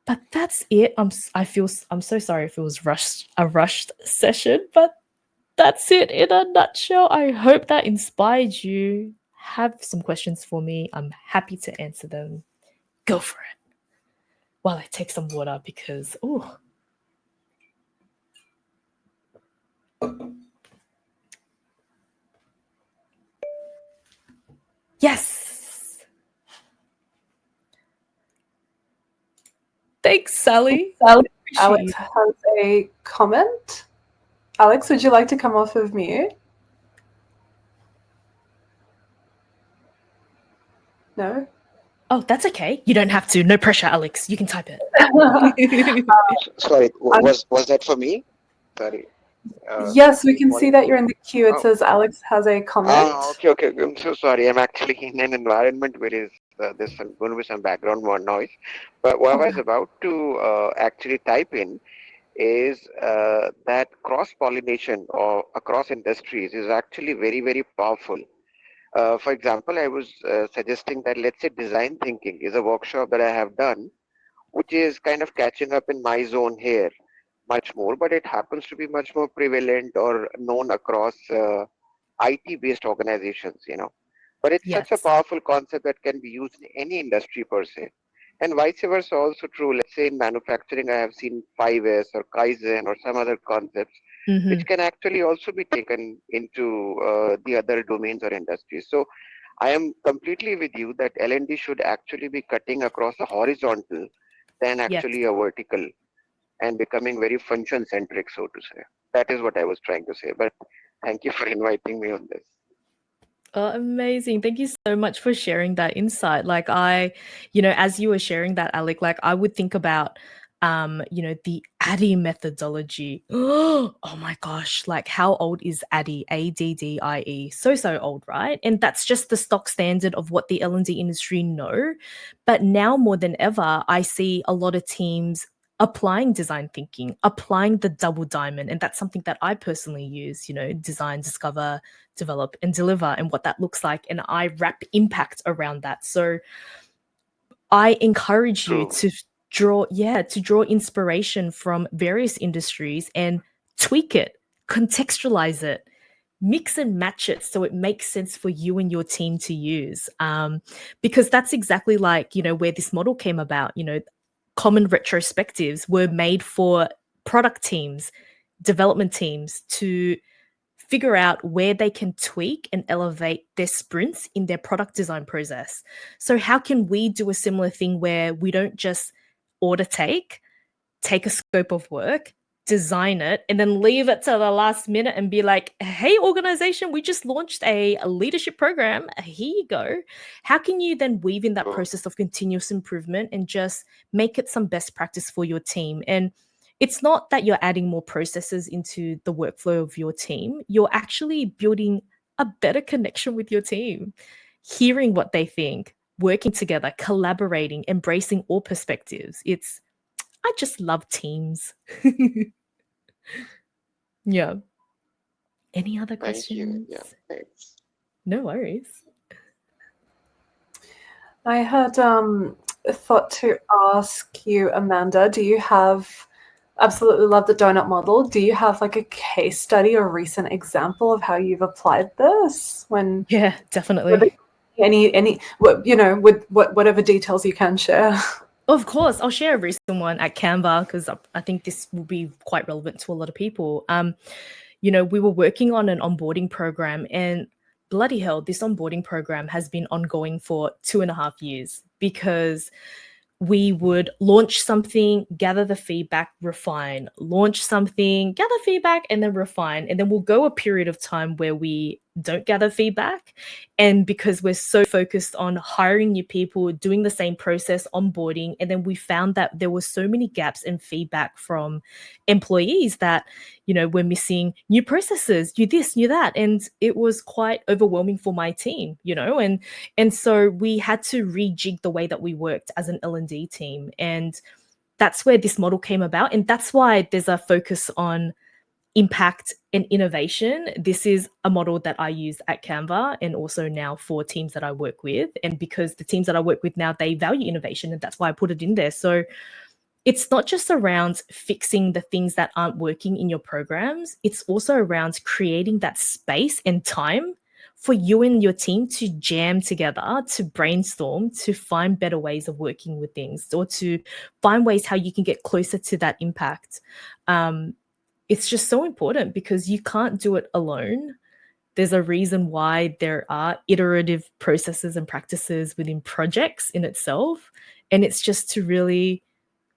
But that's it. I'm so sorry if it was a rushed session, but that's it in a nutshell. I hope that inspired you. Have some questions for me. I'm happy to answer them. Go for it. While I take some water because yes. Thanks, Sally. Alex has a comment. Alex, would you like to come off of mute? No? Oh, that's okay. You don't have to. No pressure, Alex. You can type it. Sorry, was that for me? Sorry. Yes, we can see morning. that you're in the queue. It Oh. says Alex has a comment. Okay. I'm so sorry. I'm actually in an environment where there's going to be some background noise. But what I was about to actually type in is that cross-pollination or across industries is actually very, very powerful. For example, I was suggesting that, let's say, design thinking is a workshop that I have done, which is kind of catching up in my zone here much more, but it happens to be much more prevalent or known across IT-based organizations, But it's such a Yes. powerful concept that can be used in any industry per se. And vice versa also true. Let's say in manufacturing, I have seen 5S or Kaizen or some other concepts, which can actually also be taken into the other domains or industries. So I am completely with you that L&D should actually be cutting across a horizontal than actually a vertical and becoming very function centric, so to say. That is what I was trying to say. But thank you for inviting me on this. Oh, amazing. Thank you so much for sharing that insight. Like as you were sharing that, Alec, like I would think about the ADDIE methodology. Oh my gosh, like how old is ADDIE? ADDIE. So old, right? And that's just the stock standard of what the L&D industry know. But now more than ever, I see a lot of teams applying design thinking, applying the double diamond. And that's something that I personally use, design, discover, develop, and deliver, and what that looks like. And I wrap impact around that. So I encourage you to draw inspiration from various industries and tweak it, contextualize it, mix and match it so it makes sense for you and your team to use. Because that's exactly like, where this model came about. Common retrospectives were made for product teams, development teams to figure out where they can tweak and elevate their sprints in their product design process. So how can we do a similar thing where we don't just order take a scope of work, design it, and then leave it to the last minute and be like, hey, organization, we just launched a leadership program. Here you go. How can you then weave in that process of continuous improvement and just make it some best practice for your team? And it's not that you're adding more processes into the workflow of your team. You're actually building a better connection with your team, hearing what they think, working together, collaborating, embracing all perspectives. I just love teams. Yeah. Any other questions? Thank you. Yeah, thanks. No worries. I had thought to ask you, Amanda, do you have, absolutely love the donut model, do you have like a case study or recent example of how you've applied this? Yeah, definitely. Any with whatever details you can share. Of course, I'll share a recent one at Canva because I think this will be quite relevant to a lot of people. We were working on an onboarding program, and bloody hell, this onboarding program has been ongoing for 2.5 years because we would launch something, gather the feedback, refine, launch something, gather feedback, and then refine. And then we'll go a period of time where we don't gather feedback. And because we're so focused on hiring new people, doing the same process, onboarding, and then we found that there were so many gaps in feedback from employees that, we're missing new processes, new this, new that. And it was quite overwhelming for my team, and so we had to rejig the way that we worked as an L&D team. And that's where this model came about. And that's why there's a focus on impact and innovation, this is a model that I use at Canva and also now for teams that I work with. And because the teams that I work with now, they value innovation, and that's why I put it in there. So it's not just around fixing the things that aren't working in your programs. It's also around creating that space and time for you and your team to jam together, to brainstorm, to find better ways of working with things, or to find ways how you can get closer to that impact. It's just so important because you can't do it alone. There's a reason why there are iterative processes and practices within projects in itself. And it's just to really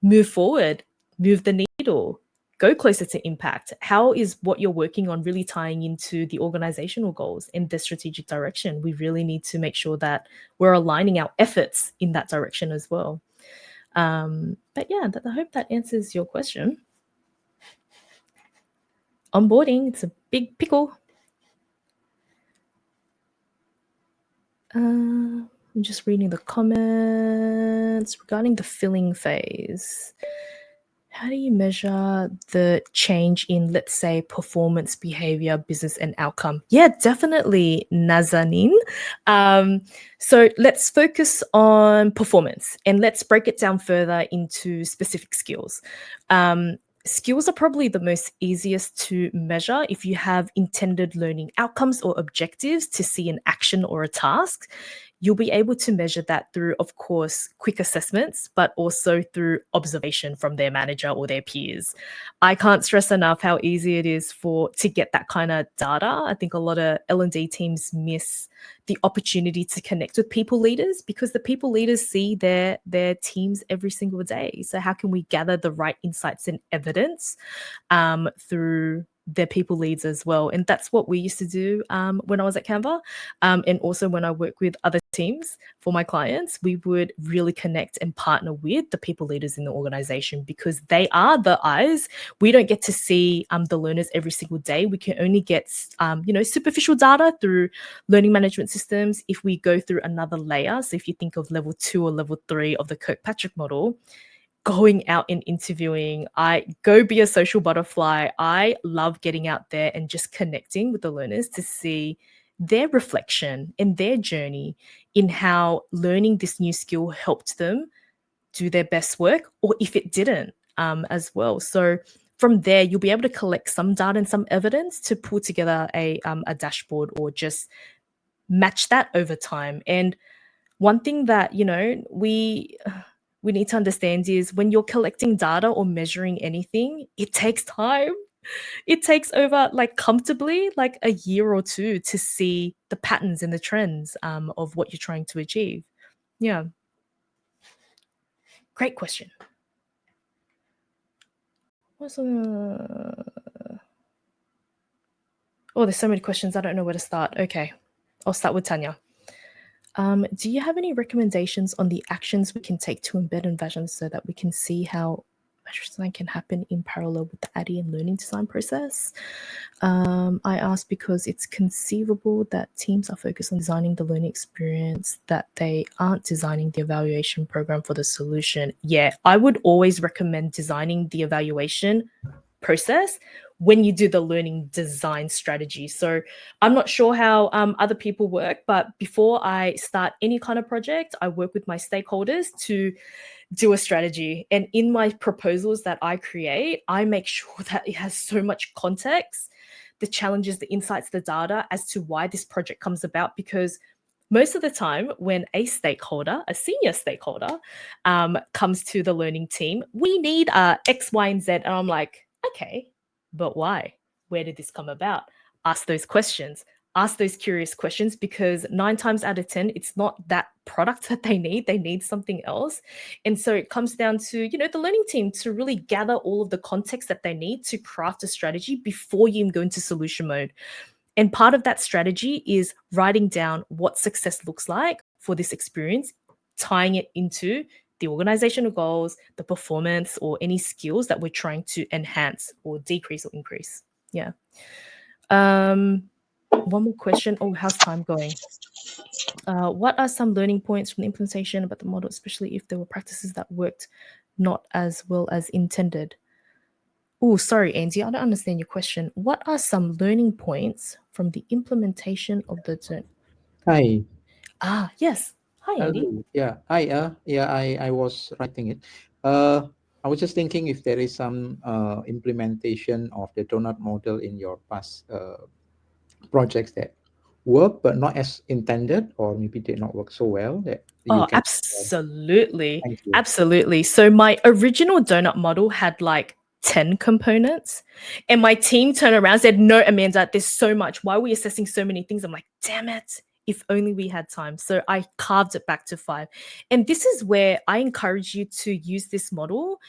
move forward, move the needle, go closer to impact. How is what you're working on really tying into the organizational goals and the strategic direction? We really need to make sure that we're aligning our efforts in that direction as well. But yeah, I hope that answers your question. Onboarding, it's a big pickle. I'm just reading the comments regarding the filling phase. How do you measure the change in, let's say, performance, behavior, business, and outcome? Yeah, definitely, Nazanin. So let's focus on performance and let's break it down further into specific skills. Skills are probably the most easiest to measure if you have intended learning outcomes or objectives to see an action or a task. You'll be able to measure that through, of course, quick assessments, but also through observation from their manager or their peers. I can't stress enough how easy it is to get that kind of data. I think a lot of L&D teams miss the opportunity to connect with people leaders because the people leaders see their teams every single day. So how can we gather the right insights and evidence through their people leads as well? And that's what we used to do when I was at Canva. And also when I work with other teams for my clients, we would really connect and partner with the people leaders in the organization because they are the eyes. We don't get to see the learners every single day. We can only get superficial data through learning management systems if we go through another layer. So if you think of level 2 or level 3 of the Kirkpatrick model, going out and interviewing, I go be a social butterfly. I love getting out there and just connecting with the learners to see their reflection and their journey in how learning this new skill helped them do their best work, or if it didn't as well. So from there, you'll be able to collect some data and some evidence to pull together a dashboard or just match that over time. And one thing that, we need to understand is when you're collecting data or measuring anything, it takes time. It takes over comfortably a year or two to see the patterns and the trends of what you're trying to achieve. Yeah. Great question. Oh, there's so many questions. I don't know where to start. Okay. I'll start with Tanya. Do you have any recommendations on the actions we can take to embed Envision so that we can see how design can happen in parallel with the ADDIE and learning design process? I ask because it's conceivable that teams are focused on designing the learning experience, that they aren't designing the evaluation program for the solution. Yeah, I would always recommend designing the evaluation process when you do the learning design strategy. So I'm not sure how other people work, but before I start any kind of project, I work with my stakeholders to do a strategy. And in my proposals that I create, I make sure that it has so much context, the challenges, the insights, the data as to why this project comes about. Because most of the time when a stakeholder, a senior stakeholder, comes to the learning team, we need X, Y, and Z. And I'm like, okay, but why? Where did this come about? Ask those questions. Ask those curious questions, because 9 times out of 10, it's not that product that they need something else. And so it comes down to, the learning team to really gather all of the context that they need to craft a strategy before you even go into solution mode. And part of that strategy is writing down what success looks like for this experience, tying it into the organizational goals, the performance, or any skills that we're trying to enhance or decrease or increase. Yeah. One more question. Oh, how's time going? What are some learning points from the implementation about the model, especially if there were practices that worked not as well as intended? Oh, sorry, Andy, I don't understand your question. What are some learning points from the implementation of the donut? Hi. Yes. Hi, Andy. Hello. Yeah. Hi. I was writing it. I was just thinking if there is some implementation of the donut model in your past projects that work but not as intended, or maybe did not work so well that you Oh, can. absolutely. Thank you. Absolutely. So my original donut model had like 10 components, and my team turned around and said, "No, Amanda, there's so much. Why are we assessing so many things?" I'm like, damn it. If only we had time. So I carved it back to 5. And this is where I encourage you to use this model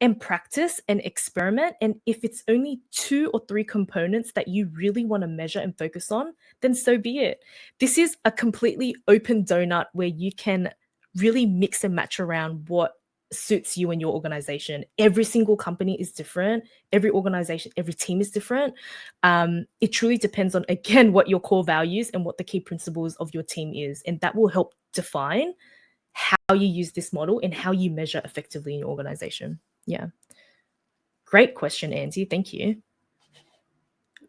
and practice and experiment. And if it's only 2 or 3 components that you really want to measure and focus on, then so be it. This is a completely open donut where you can really mix and match around what suits you and your organization. Every single company is different. Every organization, every team is different. It truly depends on, again, what your core values and what the key principles of your team is. And that will help define how you use this model and how you measure effectively in your organization. Yeah. Great question, Andy. Thank you.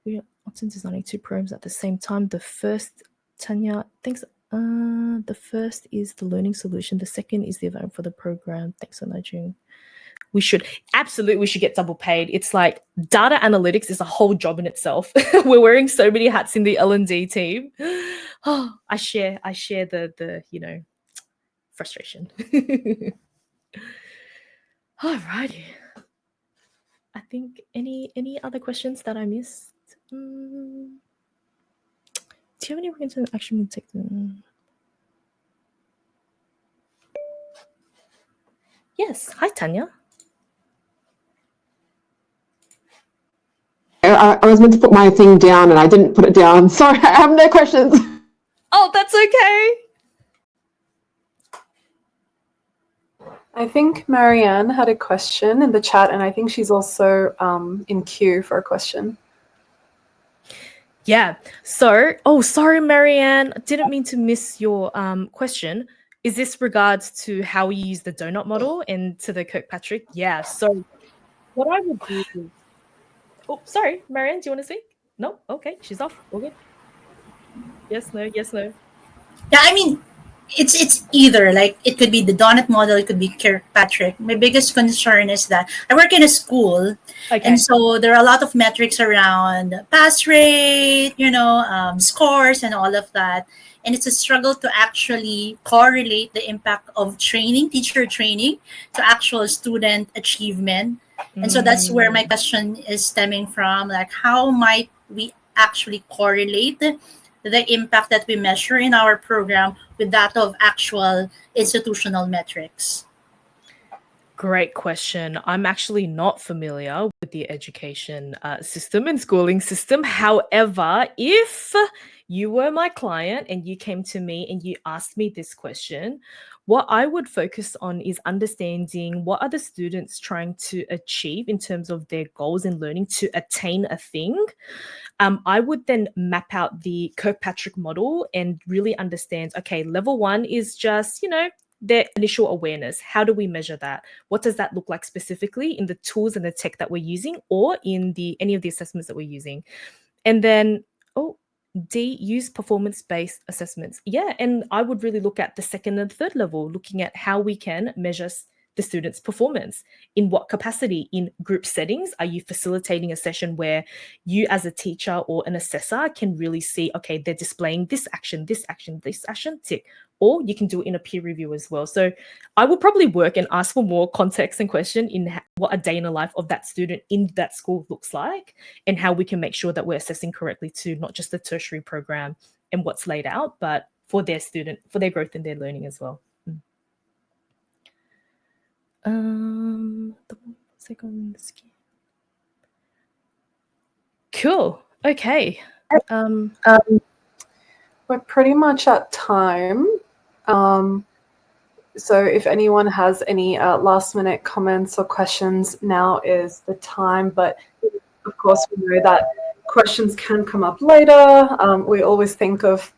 We are often designing 2 programs at the same time. The first, Tanya, thanks. The first is the learning solution. The second is the event for the program. Thanks for nudging. We should get double paid. It's like data analytics is a whole job in itself. We're wearing so many hats in the L&D team. Oh, I share the frustration. All righty. I think any other questions that I missed? Do you have any reasons to actually take them? Yes. Hi, Tanya. I was meant to put my thing down and I didn't put it down. Sorry, I have no questions. Oh, that's okay. I think Marianne had a question in the chat, and I think she's also in queue for a question. Yeah. So, sorry, Marianne. Didn't mean to miss your question. Is this regards to how we use the donut model and to the Kirkpatrick? Yeah. So what I would do is... Oh, sorry, Marianne, do you want to speak? No? Okay, she's off. All good. Yes, no, yes, no. Yeah, I mean, it's either, like, it could be the donut model, it could be Kirkpatrick. My biggest concern is that I work in a school, and so there are a lot of metrics around pass rate, scores and all of that. And it's a struggle to actually correlate the impact of teacher training, to actual student achievement. And so that's where my question is stemming from, like, how might we actually correlate the impact that we measure in our program with that of actual institutional metrics? Great question. I'm actually not familiar with the education system and schooling system. However, if you were my client and you came to me and you asked me this question, what I would focus on is understanding what are the students trying to achieve in terms of their goals in learning to attain a thing. I would then map out the Kirkpatrick model and really understand, okay, level 1 is just, their initial awareness. How do we measure that? What does that look like specifically in the tools and the tech that we're using, or in any of the assessments that we're using? And then, D, use performance-based assessments. Yeah, and I would really look at the second and third level, looking at how we can measure the student's performance. In what capacity? In group settings? Are you facilitating a session where you as a teacher or an assessor can really see, okay, they're displaying this action, tick. Or you can do it in a peer review as well. So I will probably work and ask for more context and question in what a day in the life of that student in that school looks like, and how we can make sure that we're assessing correctly to not just the tertiary program and what's laid out, but for their growth and their learning as well. Cool. Okay. We're pretty much at time. So if anyone has any last minute comments or questions, now is the time. But of course, we know that questions can come up later. We always think of,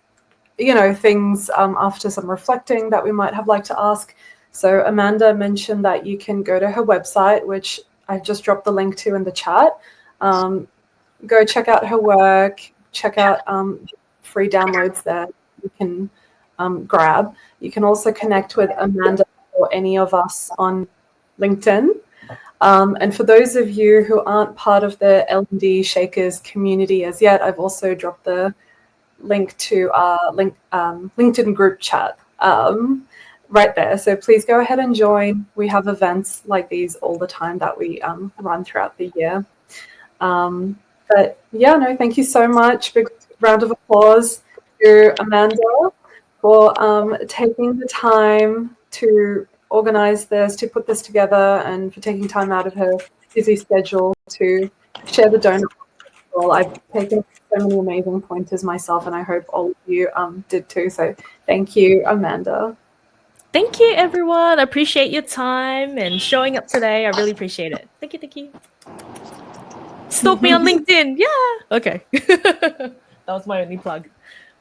things after some reflecting that we might have liked to ask. So Amanda mentioned that you can go to her website, which I've just dropped the link to in the chat. Go check out her work, check out free downloads that you can grab. You can also connect with Amanda or any of us on LinkedIn. And for those of you who aren't part of the L&D Shakers community as yet, I've also dropped the link to our LinkedIn group chat right there. So please go ahead and join. We have events like these all the time that we run throughout the year. But yeah, no, thank you so much. Big round of applause to Amanda for taking the time to organize this, to put this together, and for taking time out of her busy schedule to share the donut. Well, I've taken so many amazing pointers myself, and I hope all of you did too. So thank you, Amanda. Thank you, everyone. I appreciate your time and showing up today. I really appreciate it. Thank you. Thank you. Stalk me on LinkedIn. Yeah. Okay. That was my only plug.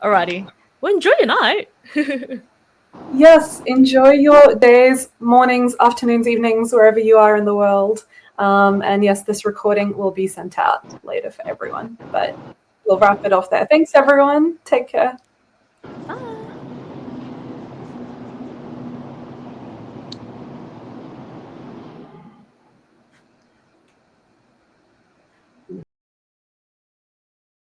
Alrighty. Well, enjoy your night. Yes, enjoy your days, mornings, afternoons, evenings, wherever you are in the world. And yes, this recording will be sent out later for everyone, but we'll wrap it off there. Thanks, everyone. Take care.